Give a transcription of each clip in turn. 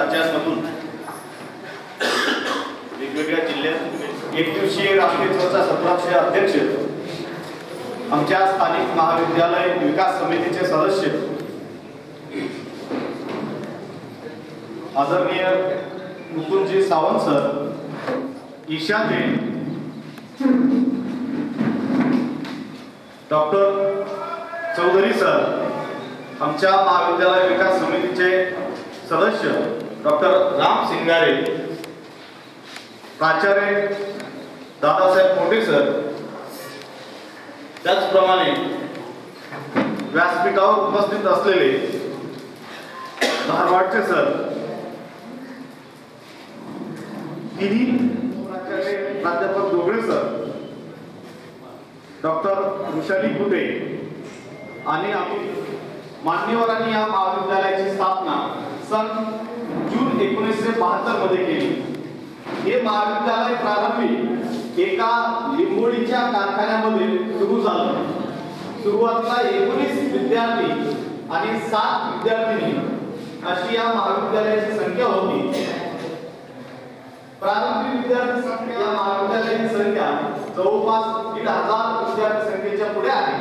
राज्यांमधून वेगवेगळ्या जिल्ह्यात एक दिवसीय राष्ट्रीय चर्चा सत्राचे अध्यक्ष, आमच्या स्थानिक महाविद्यालय विकास समितीचे सदस्य आदरणीय मुकुंदजी Sawant sir, Isha Jain, doctor Chaudhari sir, आमच्या महाविद्यालय विकास समितीचे सदस्य डॉक्टर राम सिंगारे, प्राचार्य दादासाहेब मोठे सर, त्याचप्रमाणे व्यासपीठावर उपस्थित असलेले धारवाडचे सर, तिन्ही प्राध्यापक दोघे सर, डॉक्टर वृषाली कुटे आणि आम्ही मान्यवरांनी या महाविद्यालयाची स्थापना सन जून 1972 मध्ये केली। हे महाविद्यालय प्रारंभी एका लिंबोळीच्या कारखान्यामध्ये सुरू झालं। सुरुवातीला 19 विद्यार्थी आणि 7 विद्यार्थिनी अशी या महाविद्यालयाची संख्या होती। प्रारंभी विद्यार्थी संख्या या महाविद्यालयाची संख्या जवळपास 1,500 विद्यार्थी संख्येच्या पुढे आहे।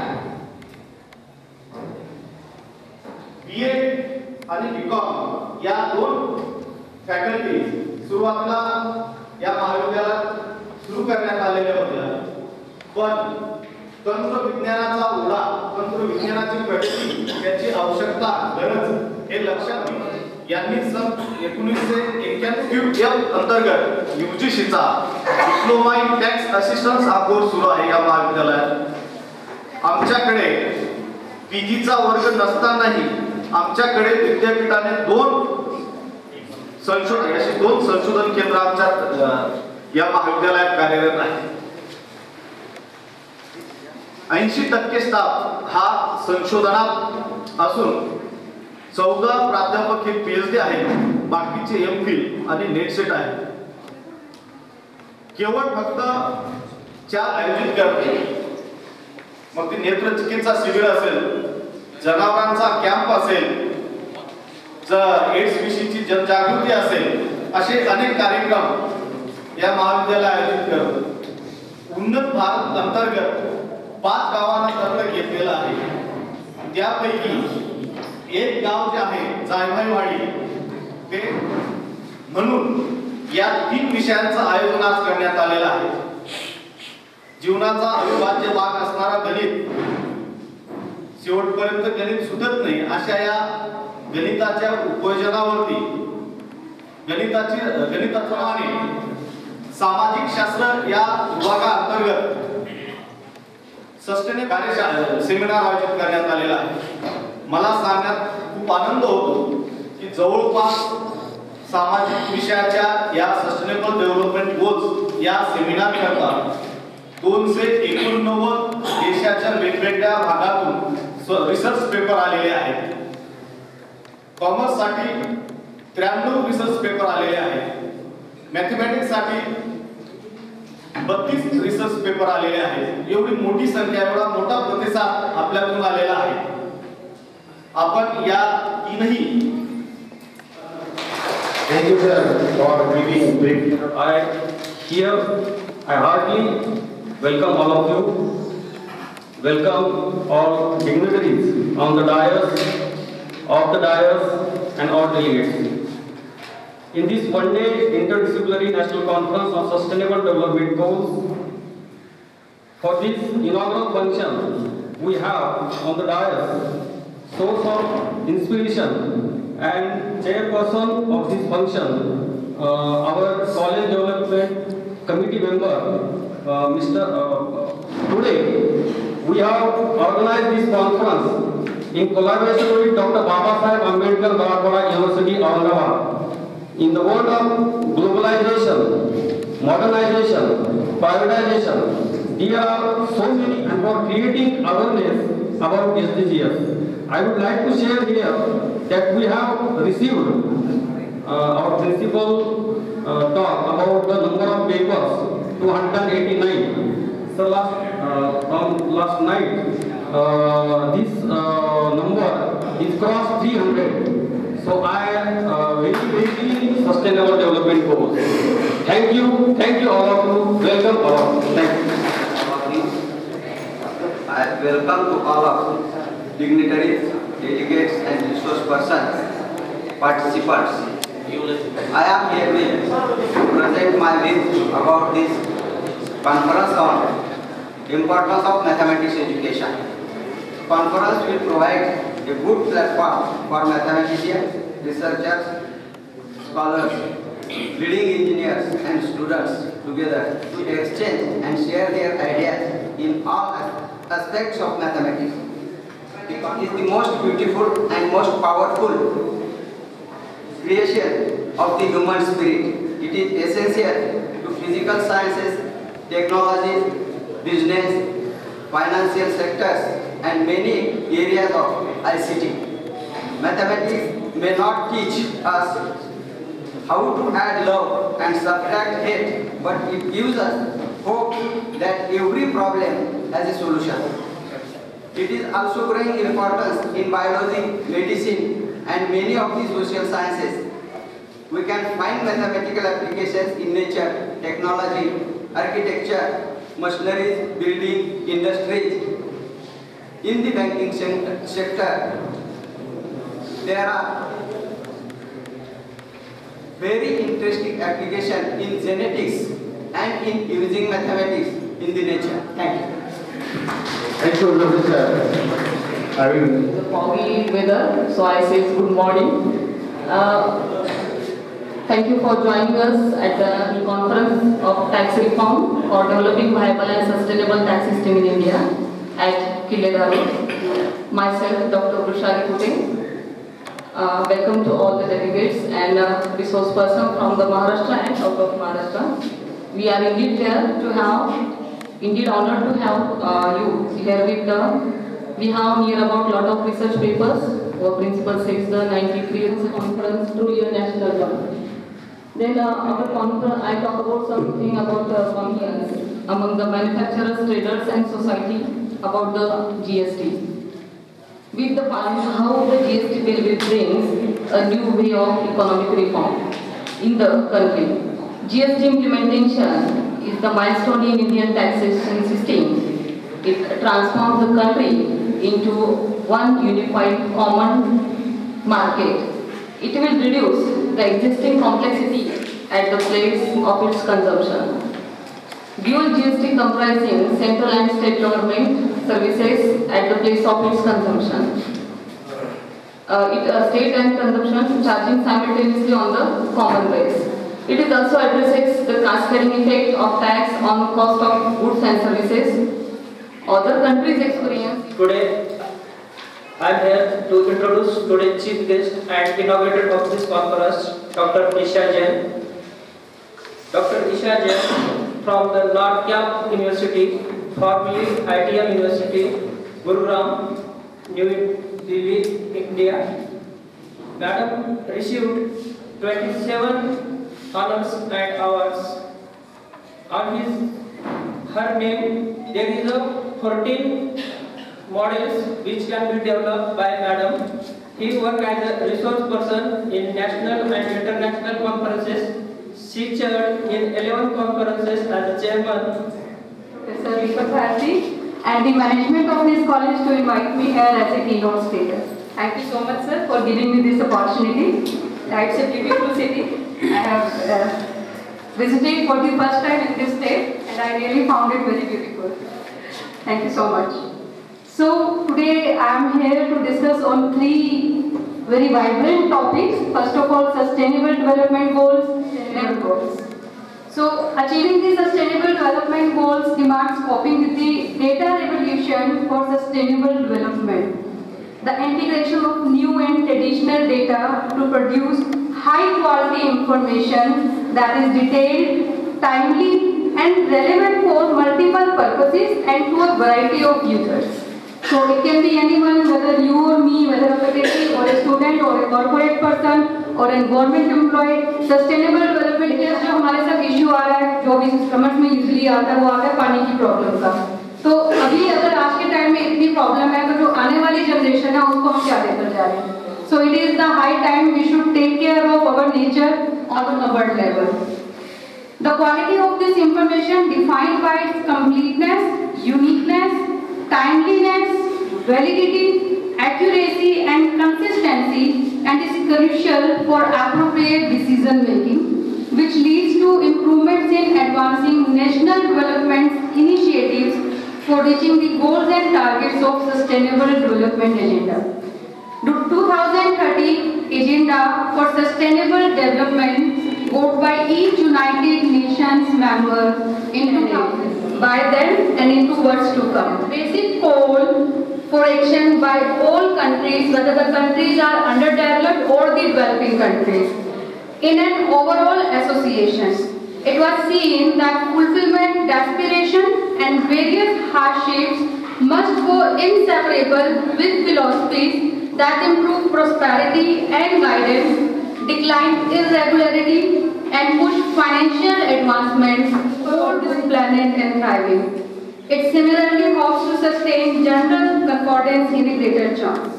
बीएड आणि बीकॉम या दोन फॅकल्टी सुरुवातीला या महाविद्यालयात सुरू करण्यात आलेल्या होत्या, पण तंत्रविज्ञानाचा ओढा, तंत्रविज्ञानाची प्रगती, त्याची आवश्यकता, गरज हे लक्षात घेऊन यांनी सन 1981 या अंतर्गत यूजीसीचा डिप्लोमा इन टॅक्स असिस्टन्स हा कोर्स सुरू आहे या महाविद्यालयात। आमच्याकडे पीजीचा वर्ग नसतानाही आमच्याकडे विद्यापीठाने दोन संशोधन केंद्र आमच्या या महाविद्यालयात कार्यरत आहे। 80% स्टाफ हा संशोधनात असून 14 प्राध्यापक हे पीएचडी आहेत, बाकीचे एमफिल आणि नेट सेट आहे। केवळ फक्त 4 आयोजित करते, मग ती नेत्र चिकित्सा शिबिर असेल, जनावरांचा कॅम्प असेल, एड्स विषयीची जनजागृती असेल, असे अनेक कार्यक्रम या महाविद्यालयात आयोजित करतात। उन्नत भारत अंतर्गत 5 गावांना दत्तक घेतलेला आहे। त्यापैकी एक गाव जे आहे जायभाईवाडी, ते म्हणून या 3 विषयांचं आयोजन आज करण्यात आलेलं आहे। जीवनाचा अविभाज्य भाग असणारा गणित, शेवटपर्यंत गणित सुटत नाही अशा या गणिताच्या उपयोजनावरती गणिताप्रमाणे सामाजिक शास्त्र या विभागाअंतर्गत सस्टेनेबल कार्यशाळा सेमिनार आयोजित करण्यात आलेला आहे। मला सांगण्यात खूप आनंद होतो की जवळपास सामाजिक विषयाच्या या सस्टेनेबल डेव्हलपमेंट गोल्स या सेमिनार करता 289 देशाच्या वेगवेगळ्या भागातून रिसर्च पेपर आलेले आहेत। कॉमर्स साठी 93 रिसर्च पेपर आलेले आहेत। मॅथमॅटिक्स साठी 32 रिसर्च पेपर आलेले आहेत। एवढी मोठी संख्या, एवढा मोठा प्रतिसाद आपल्याकडून आलेला आहे। आपण या तीनही Thank you, sir, for giving brief. I heartily welcome all of you. Welcome all dignitaries on the dais, off the dais, and all delegates. In this one-day interdisciplinary national conference on sustainable development goals, for this inaugural function, we have on the dais source of inspiration and chairperson of this function, our college development committee member, Today, we have organized this conference in collaboration with Dr. Babasaheb Ambedkar Marathwada University, Aurangabad. In the world of globalization, modernization, privatization, there are so many, and for creating awareness about SDGs, I would like to share here that we have received our principal talk about the number of papers, 289. So last night, this number is crossed 300. So I very sustainable development goals. Thank you all of you. Welcome all. Thank you. I welcome to all of dignitaries, delegates and resource persons, participants. I am here to present my views about this conference on importance of mathematics education. Conference will provide a good platform for mathematicians, researchers, scholars, leading engineers and students together to exchange and share their ideas in all aspects of mathematics. It is the most beautiful and most powerful creation of the human spirit. It is essential to physical sciences, technology, business, financial sectors and many areas of ICT. Mathematics may not teach us how to add love and subtract hate, but it gives us hope that every problem has a solution. It is also growing importance in biology, medicine and many of the social sciences. We can find mathematical applications in nature, technology, architecture, machineries, building, industries. In the banking sector, there are very interesting applications in genetics and in using mathematics in the nature. Thank you. Thank you, Professor. I will. The foggy weather, so I say good morning. Thank you for joining us at the conference of tax reform for developing viable and sustainable tax system in India at Kiledaru. Myself, Dr. Brushali Kute. Welcome to all the delegates and resource person from the Maharashtra and out of Maharashtra. We are indeed here to have, indeed honored to have you here with the, we have near about lot of research papers. Our principal says the 93 is a conference, truly a national one. Then our conference, I talk about something about convenience among the manufacturers, traders and society about the GST. With the how the GST bill will bring a new way of economic reform in the country. GST implementation is the milestone in Indian taxation system. It transforms the country into one unified common market. It will reduce the existing complexity at the place of its consumption. Dual GST comprising central and state government services at the place of its consumption. State and consumption charging simultaneously on the common base. It is also addresses the cascading effect of tax on cost of goods and services. Other countries experience. Today, I am here to introduce today's chief guest and inaugurator of this conference, Dr. Isha Jain. Dr. Isha Jain from the North Cap University, formerly ITM University, Gurugram, New Delhi, India. Madam received 27 honors and awards. On her name, there is a 14 models which can be developed by Madam. He worked as a resource person in national and international conferences. She chaired in 11 conferences as a chairman. Professor Deepak Bharti and the management of this college to invite me here as a keynote speaker. Thank you so much, sir, for giving me this opportunity. It's a beautiful city. I have visited for the first time in this state and I really found it very beautiful. Thank you so much. So today I am here to discuss on three very vibrant topics. First of all, sustainable development goals and goals. So achieving the sustainable development goals demands coping with the data revolution for sustainable development. The integration of new and traditional data to produce high quality information that is detailed, timely and relevant for multiple purposes and to a variety of users. So it can be anyone, whether you or me, whether a faculty or a student or a corporate person or a government employee. Sustainable development के जो हमारे साथ issue आ रहा है, जो भी समझ में usually आता है, वो आता है पानी की problem का. तो अभी अगर आज के टाइम में इतनी प्रॉब्लम है तो जो आने वाली जनरेशन है उसको हम क्या देकर जा रहे हैं. So it is the high time we should take care of our nature on a world level. The quality of this information defined by its completeness, uniqueness, timeliness, validity, accuracy and consistency, and is crucial for appropriate decision making, which leads to improvements in advancing national development initiatives for reaching the goals and targets of Sustainable Development Agenda. The 2030 Agenda for Sustainable Development voted by each United Nations member in 2000 by then and into what's to come. Basic goal for action by all countries, whether the countries are underdeveloped or the developing countries, in an overall association. It was seen that fulfillment, aspiration and various hardships must go inseparable with philosophies that improve prosperity and guidance, decline irregularity and push financial advancements toward this planet and thriving. It similarly hopes to sustain general concordance in a greater chance.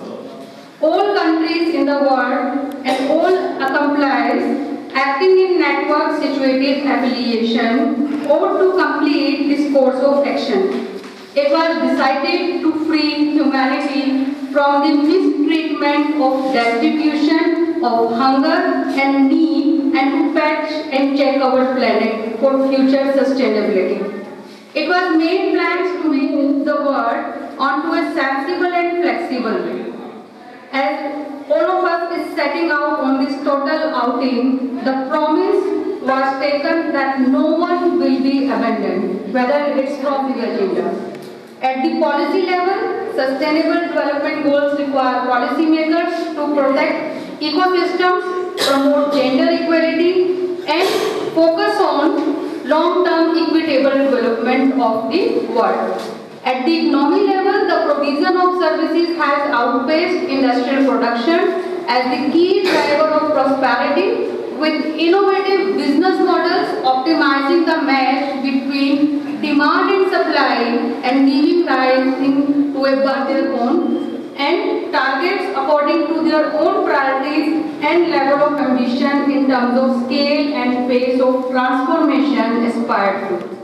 All countries in the world and all accomplices acting in network situated affiliation ought to complete this course of action. It was decided to free humanity from the mistreatment of destitution, of hunger and need, and to patch and check our planet for future sustainability. It was made plans to move the world onto a sensible and flexible way. As all of us is setting out on this total outing, the promise was taken that no one will be abandoned, whether it's from the agenda. At the policy level, Sustainable Development Goals require policymakers to protect ecosystems, promote gender equality, and focus on long-term equitable development of the world. At the economy level, the provision of services has outpaced industrial production as the key driver of prosperity, with innovative business models optimizing the match between demand and supply and giving rise to a their own and targets according to their own priorities and level of ambition in terms of scale and pace of transformation aspired to.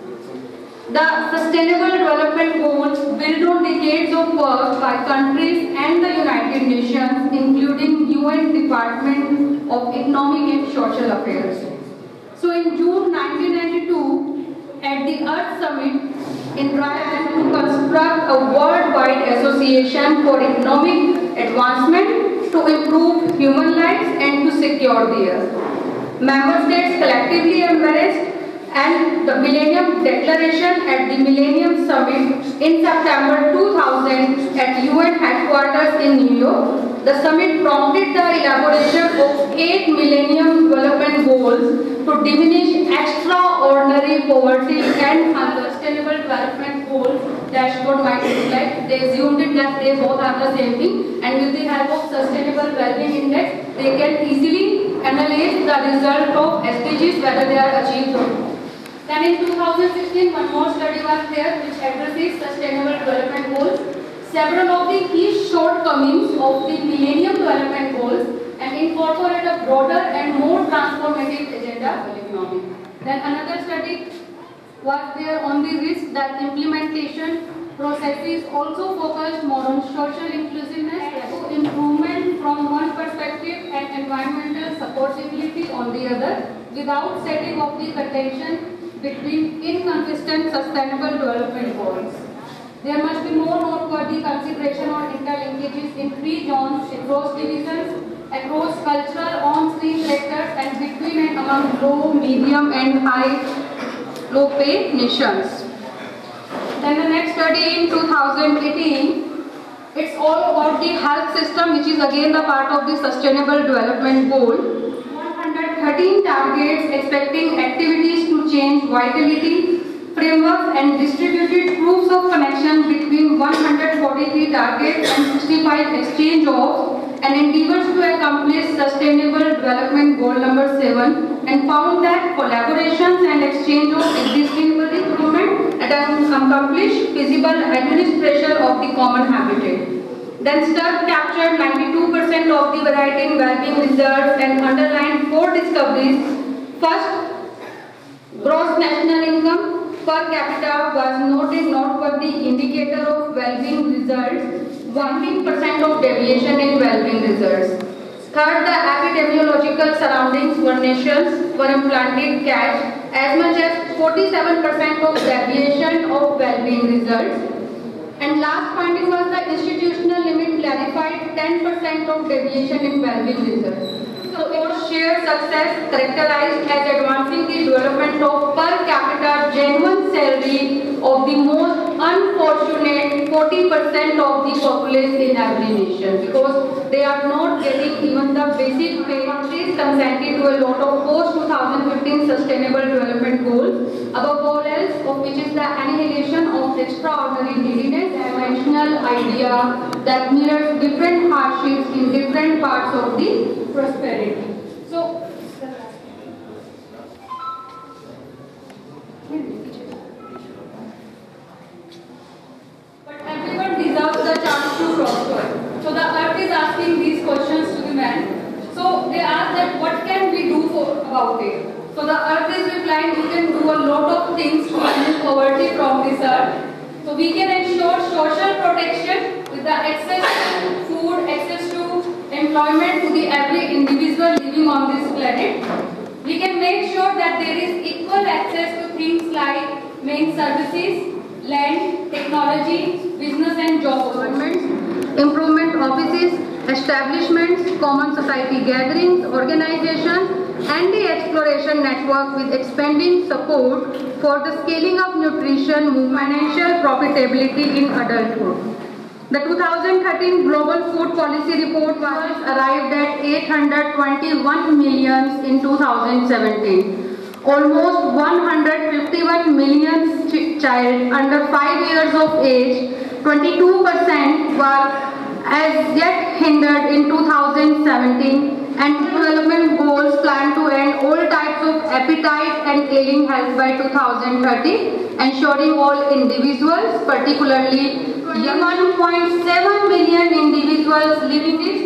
The Sustainable Development Goals build on decades of work by countries and the United Nations, including UN Department of Economic and Social Affairs. So in June 1992, at the Earth Summit in Riyadh, to construct a worldwide association for economic advancement to improve human lives and to secure the earth. Member states collectively embraced and the Millennium Declaration at the Millennium Summit in September 2000 at UN headquarters in New York. The summit prompted the elaboration of 8 Millennium Development Goals to diminish extraordinary poverty and Sustainable Development Goals dashboard might look like. They assumed it that they both are the same thing, and with the help of Sustainable Development Index, they can easily analyze the result of SDGs, whether they are achieved or not. Then in 2016, one more study was there which addresses Sustainable Development Goals, several of the key shortcomings of the Millennium Development Goals, and incorporate a broader and more transformative agenda for economy. Then another study was there on the risk that implementation processes also focused more on social inclusiveness, improvement from one perspective and environmental supportability on the other, without setting off the contention between inconsistent sustainable development goals. There must be more noteworthy consideration on interlinkages in 3 zones across divisions, across cultural on-screen sectors, and between and among low, medium and low pay nations. Then the next study in 2018, it's all about the health system, which is again the part of the Sustainable Development Goal. 113 targets expecting activities to change vitality, frameworks and distributed proofs of connection between 143 targets and 65 exchange of, and endeavors to accomplish Sustainable Development Goal number 7, and found that collaborations and exchange of existing improvement and accomplish feasible administration of the common habitat. Then STUD captured 92% of the variety in well-being research and underlined 4 discoveries. First, gross national income per capita was noteworthy indicator of well-being results, 19% of deviation in well-being results. Third, the epidemiological surroundings were nations were implanted catch as much as 47% of deviation of well-being results. And last finding was the institutional limit clarified 10% of deviation in well-being results. So it was shared success characterized as advancing the development of per capita genuine salary of the most unfortunate 40% of the populace in every nation, because they are not getting even the basic pay. Countries consented to a lot of post-2015 sustainable development goals, above all else of which is the annihilation of extraordinary neediness, a national idea that mirrors different hardships in different parts of the prosperity. So, but everyone deserves the chance to prosper. So the earth is asking these questions to the man. So they ask that what can we do about it? So the earth is replying, we can do a lot of things to remove poverty from this earth. So we can ensure social protection with the access to food, access to employment to the every individual living on this planet. We can make sure that there is equal access to things like main services, land, technology, business and job appointments, improvement offices, establishments, common society gatherings, organizations, and the exploration network with expanding support for the scaling of nutrition, financial profitability in adulthood. The 2013 Global Food Policy Report was arrived at 821 million in 2017. Almost 151 million child under 5 years of age, 22% were as yet hindered in 2017, and development goals plan to end all types of appetite and ailing health by 2030, ensuring all individuals, particularly 1.7 million individuals living this,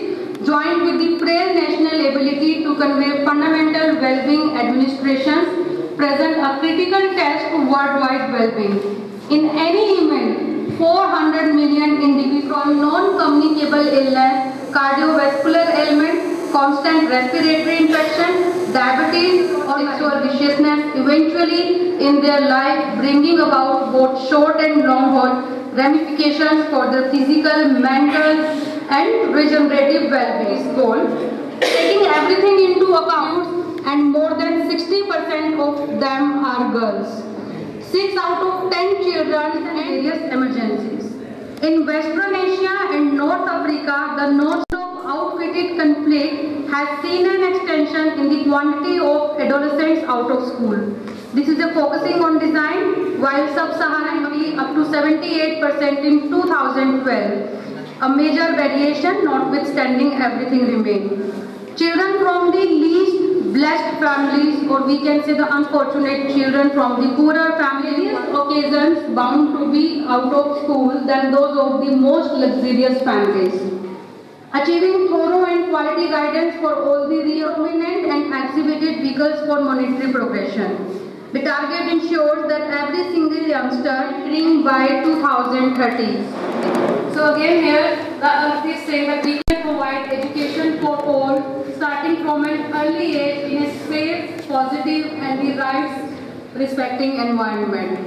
joined with the frail national ability to convey fundamental well-being administrations, present a critical test to worldwide well-being. In any event, 400 million individuals from non-communicable illness, cardiovascular ailment, constant respiratory infection, diabetes or sexual viciousness eventually in their life, bringing about both short and long haul ramifications for their physical, mental and regenerative well-being goal. Taking everything into account, and more than 60% of them are girls. 6 out of 10 children in various emergencies. In Western Asia and North Africa, the non-stop outfitted conflict has seen an extension in the quantity of adolescents out of school. This is a focusing on design, while sub-Saharan be up to 78% in 2012. A major variation notwithstanding everything remains. Children from the least blessed families, or we can say the unfortunate children from the poorer families, occasions bound to be out of school than those of the most luxurious families. Achieving thorough and quality guidance for all the recombinant and exhibited vehicles for monetary progression. The target ensures that every single youngster trained by 2030. So again here, the earth is saying that we can provide education for all, starting from an early age in a safe, positive and the rights respecting environment.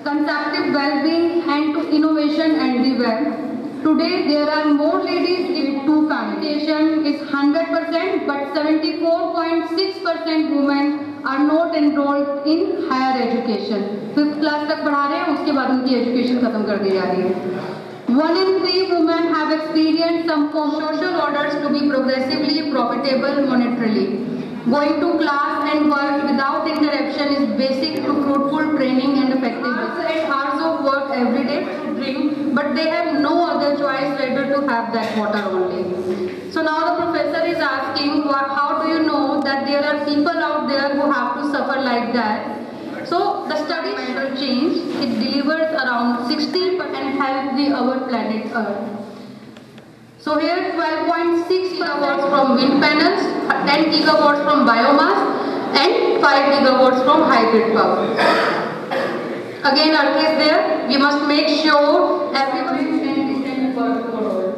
Conceptive well-being and to innovation and the wealth. Today there are more ladies with 2 families. Education is 100%, but 74.6% women are not enrolled in higher education. 5th class तक पढ़ा रहे हैं, उसके बाद उनकी education खत्म कर दी जा रही है. 1 in 3 women have experienced some form of social orders to be progressively profitable monetarily. Going to class and work without interruption is basic to fruitful training and effectiveness. 8 hours of work every day to drink, but they have no other choice rather to have that water only. So now the professor is asking, how do you know that there are people out there who have to suffer like that? So the study will change. It delivers around 60% and help our planet Earth. So here 12.6 gigawatts from wind panels, 10 gigawatts from biomass and 5 gigawatts from hybrid power. Again, Earth is there. We must make sure everyone is decent work for all.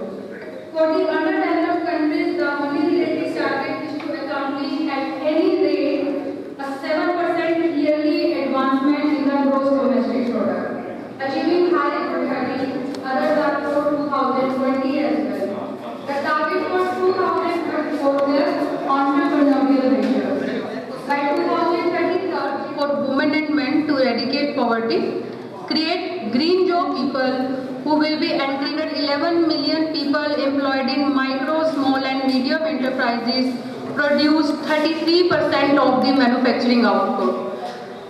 For the underdeveloped countries, the multi-lateral target is to accomplish at any rate a 7% yearly advancement in the gross domestic product, achieving higher productivity. Others are for 2020 as well. The target for 2024 is entrepreneurial measures. By 2030 for women and men to eradicate poverty, create green job people who will be included 11 million people employed in micro, small and medium enterprises, produce 33% of the manufacturing output.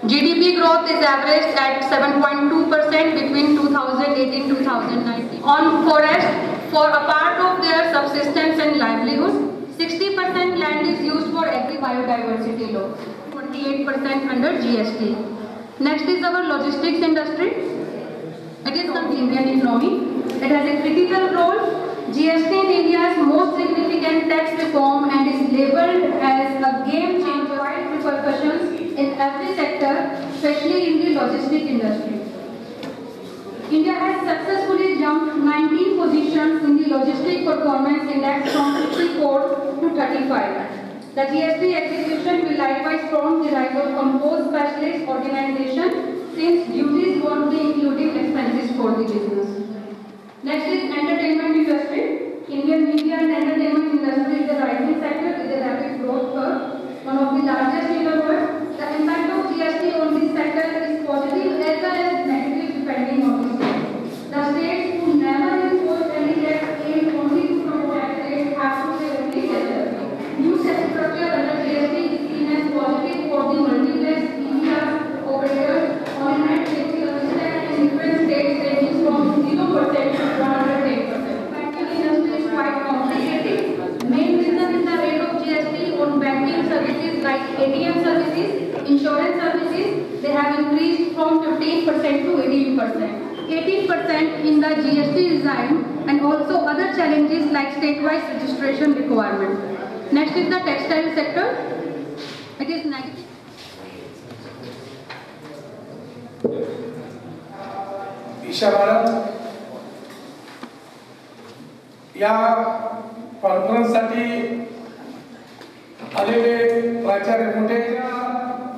GDP growth is averaged at 7.2% between 2018-2019. On forest, for a part of their subsistence and livelihood, 60% land is used for agri-biodiversity law, 28% under GST. Next is our logistics industry. It is the Indian economy. It has a critical role. GST in India's most significant tax reform and is labelled as a game changer with repercussions in every sector, especially in the logistics industry. India has successfully jumped 19 positions in the logistic performance index from 54 to 35. The GST execution will likewise prompt the rise of composed specialist organization since duties won't be including expenses for the business. Next is entertainment industry. Indian media and entertainment industry is a rising sector with a rapid growth curve, one of the largest in the world. The impact of GST on this sector is positive as well as negative depending on the state. The states who never impose any tax aim only to promote tax rates have to pay only tax. New tax structure under GST is seen as positive for the multi-class media operators on a net basis in different states ranging from 0% to 110%. Banking industry is quite complicated. Main reason is the rate of GST on banking services like ATM services, insurance services. They have increased from 15% to 18%. 18% in the GST design and also other challenges like state-wise registration requirement. Next is the textile sector. It is negative. Isha madam या कॉन्फरन्ससाठी आलेले प्राचार्य मोठे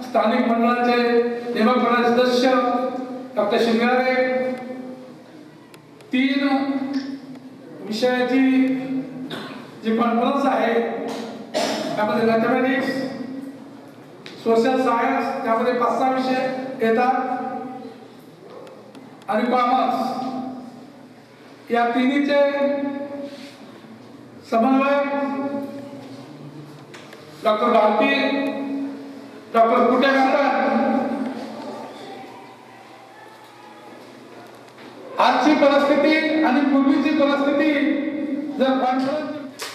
स्थानिक मंडळाचे नेमक मंडळाचे सदस्य डॉक्टर शिंगारे 3 विषयाची जी कॉन्फरन्स आहे त्यामध्ये मॅथमॅटिक्स, सोशल सायन्स त्यामध्ये 5-6 विषय येतात आणि कॉमर्स या तिन्हीचे समन्वय डॉक्टर भारती, डॉक्टर कुटे आजची परिस्थिती आणि पूर्वीची परिस्थिती जर कॉन्फरन्स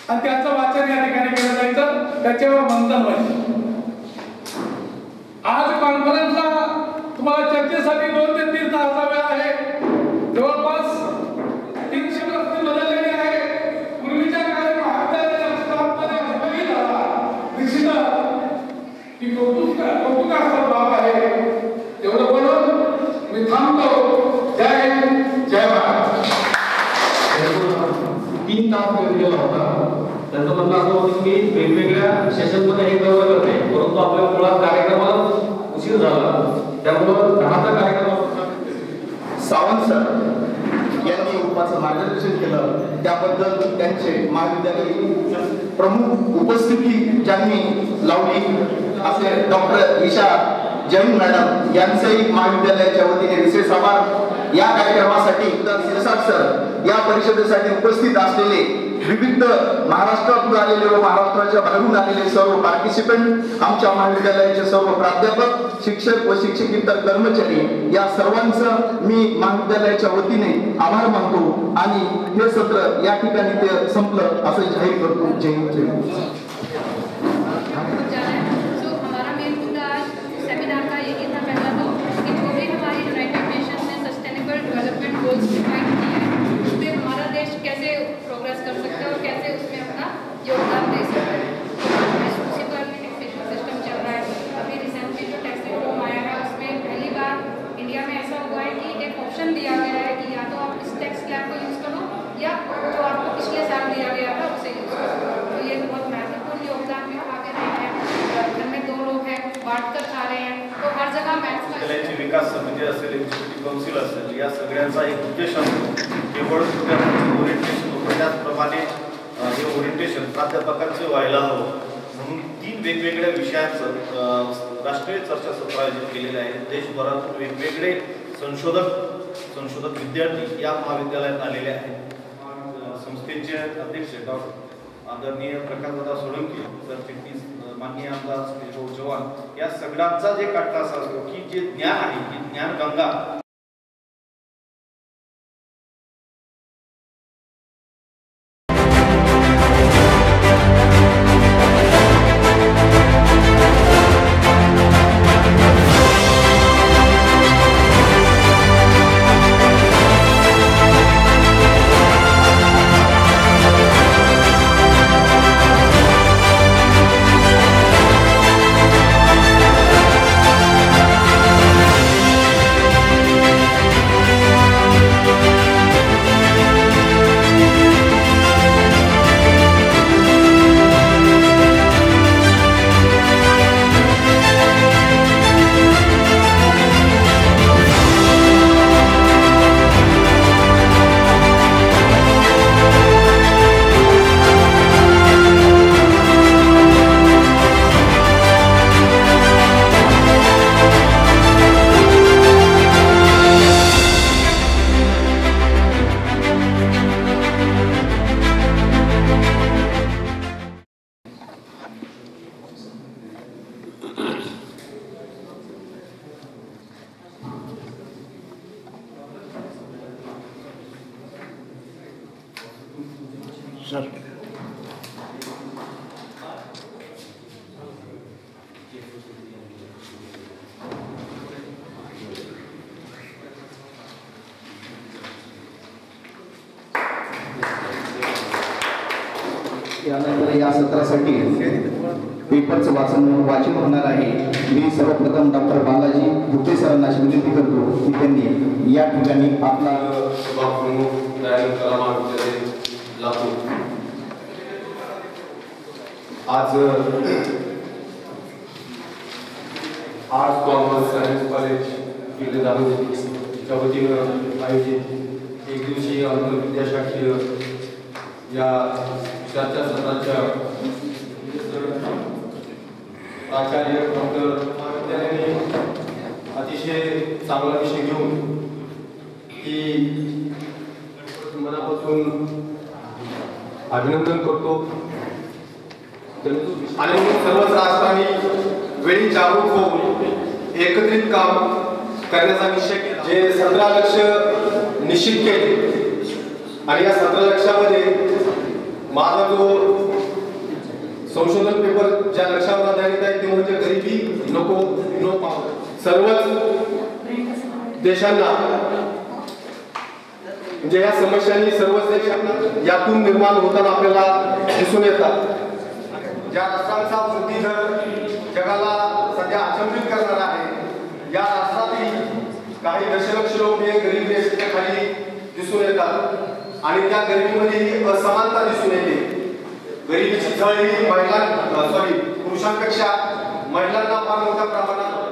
आणि त्याचं वाचन या ठिकाणी केलं जायचं, त्याच्यावर मंथन व्हायचं. आज कॉन्फरन्सला तुम्हाला चर्चेसाठी 2 ते 3 तासाचा वेळ आहे. जवळपास 300 पस्ती बदललेली आहे. पूर्वीच्या काळी महाविद्यालयाच्या स्टाफमध्ये उपयोगी झाला निश्चित की कौतुकास्पद बाब आहे. एवढं बोलून मी थांबतो. जय जय महाराज. 3 तास वेळ दिलेला होता. त्यांचं म्हणणं असं होतं की वेगवेगळ्या सेशनमध्ये हे कव्हर करते, परंतु आपल्या मुळात कार्यक्रमाला उशीर झाला, त्यामुळं 10चा कार्यक्रम सावंत सर यांनी उपवाचं मार्गदर्शन केलं. त्याबद्दल त्यांचे महाविद्यालयीन प्रमुख उपस्थिती ज्यांनी लावली असे डॉक्टर ईशा जैन मॅडम यांचेही महाविद्यालयाच्या वतीने विशेष आभार. या कार्यक्रमासाठी शिरसाट सर या परिषदेसाठी उपस्थित असलेले विविध महाराष्ट्रातून आलेले व महाराष्ट्राच्या बाहेरून आलेले सर्व पार्टिसिपंट, आमच्या महाविद्यालयाचे सर्व प्राध्यापक, शिक्षक व शिक्षकेतर कर्मचारी या सर्वांचं मी महाविद्यालयाच्या वतीने आभार मानतो आणि हे सत्र या ठिकाणी ते संपलं असं जाहीर करतो. जय हिंद. डेवलपमेंट गोल्स डिफाइन किए हैं, उसमें हमारा देश कैसे प्रोग्रेस कर सकता है चाह रहे हैं, तो हर जगह मैथ्स का विद्यालयाची विकास समिती असेल, एक्झिक्युटिव्ह काउन्सिल असेल, या सगळ्यांचा एक उद्देश असतो केवळ विद्यार्थ्यांचं ओरिएंटेशन होतं, त्याचप्रमाणे हे ओरिएंटेशन प्राध्यापकांचं व्हायला हवं म्हणून 3 वेगवेगळ्या विषयांचं राष्ट्रीय चर्चासत्र आयोजित केलेलं आहे. देशभरातून वेगवेगळे संशोधक विद्यार्थी या महाविद्यालयात आलेले आहेत. संस्थेचे अध्यक्ष डॉक्टर आदरणीय प्रकाशदादा सोळंकी, सरचिटणीस माननीय आमदार सुनील चव्हाण, या सगळ्यांचा जे काटकास असतो की जे ज्ञान आहे, की ज्ञानगंगा यानंतर या सत्रासाठी पेपरचं वाचन होणार आहे. मी सर्वप्रथम डॉक्टर बालाजी गुप्ते सरांना विनंती करतो की त्यांनी या ठिकाणी आपला आज आर्ट्स कॉमर्स सायन्स कॉलेज किल्ले दारोच्या वतीनं आयोजित एक दिवसीय आंतरविद्याशाखीय या चर्चासत्राच्या प्राचार्य डॉक्टर महाविद्यालयाने अतिशय चांगला विषय घेऊन की मनापासून अभिनंदन करतो. आणि सर्वच राष्ट्रांनी वेळी जागरूक होऊन एकत्रित काम करण्याचा निश्चय केला. जे 17 लक्ष निश्चित केले आणि या 17 लक्षामध्ये माझा जो संशोधन पेपर ज्या लक्षावर आधारित आहे ते म्हणजे गरिबी नको नो पाव. सर्वच देशांना म्हणजे या समस्यांनी सर्वच देशांना यातून निर्माण होताना आपल्याला दिसून येतात. ज्या राष्ट्रांचा वृद्धी दर जगाला सध्या अचंबित करणार आहे, या राष्ट्रातील काही दशलक्ष लोक हे गरीब रेषेच्या खाली दिसून येतात आणि त्या गरिबीमध्ये ही असमानता दिसून येते. गरिबीची झळ ही पुरुषांपेक्षा महिलांना फार मोठ्या प्रमाणात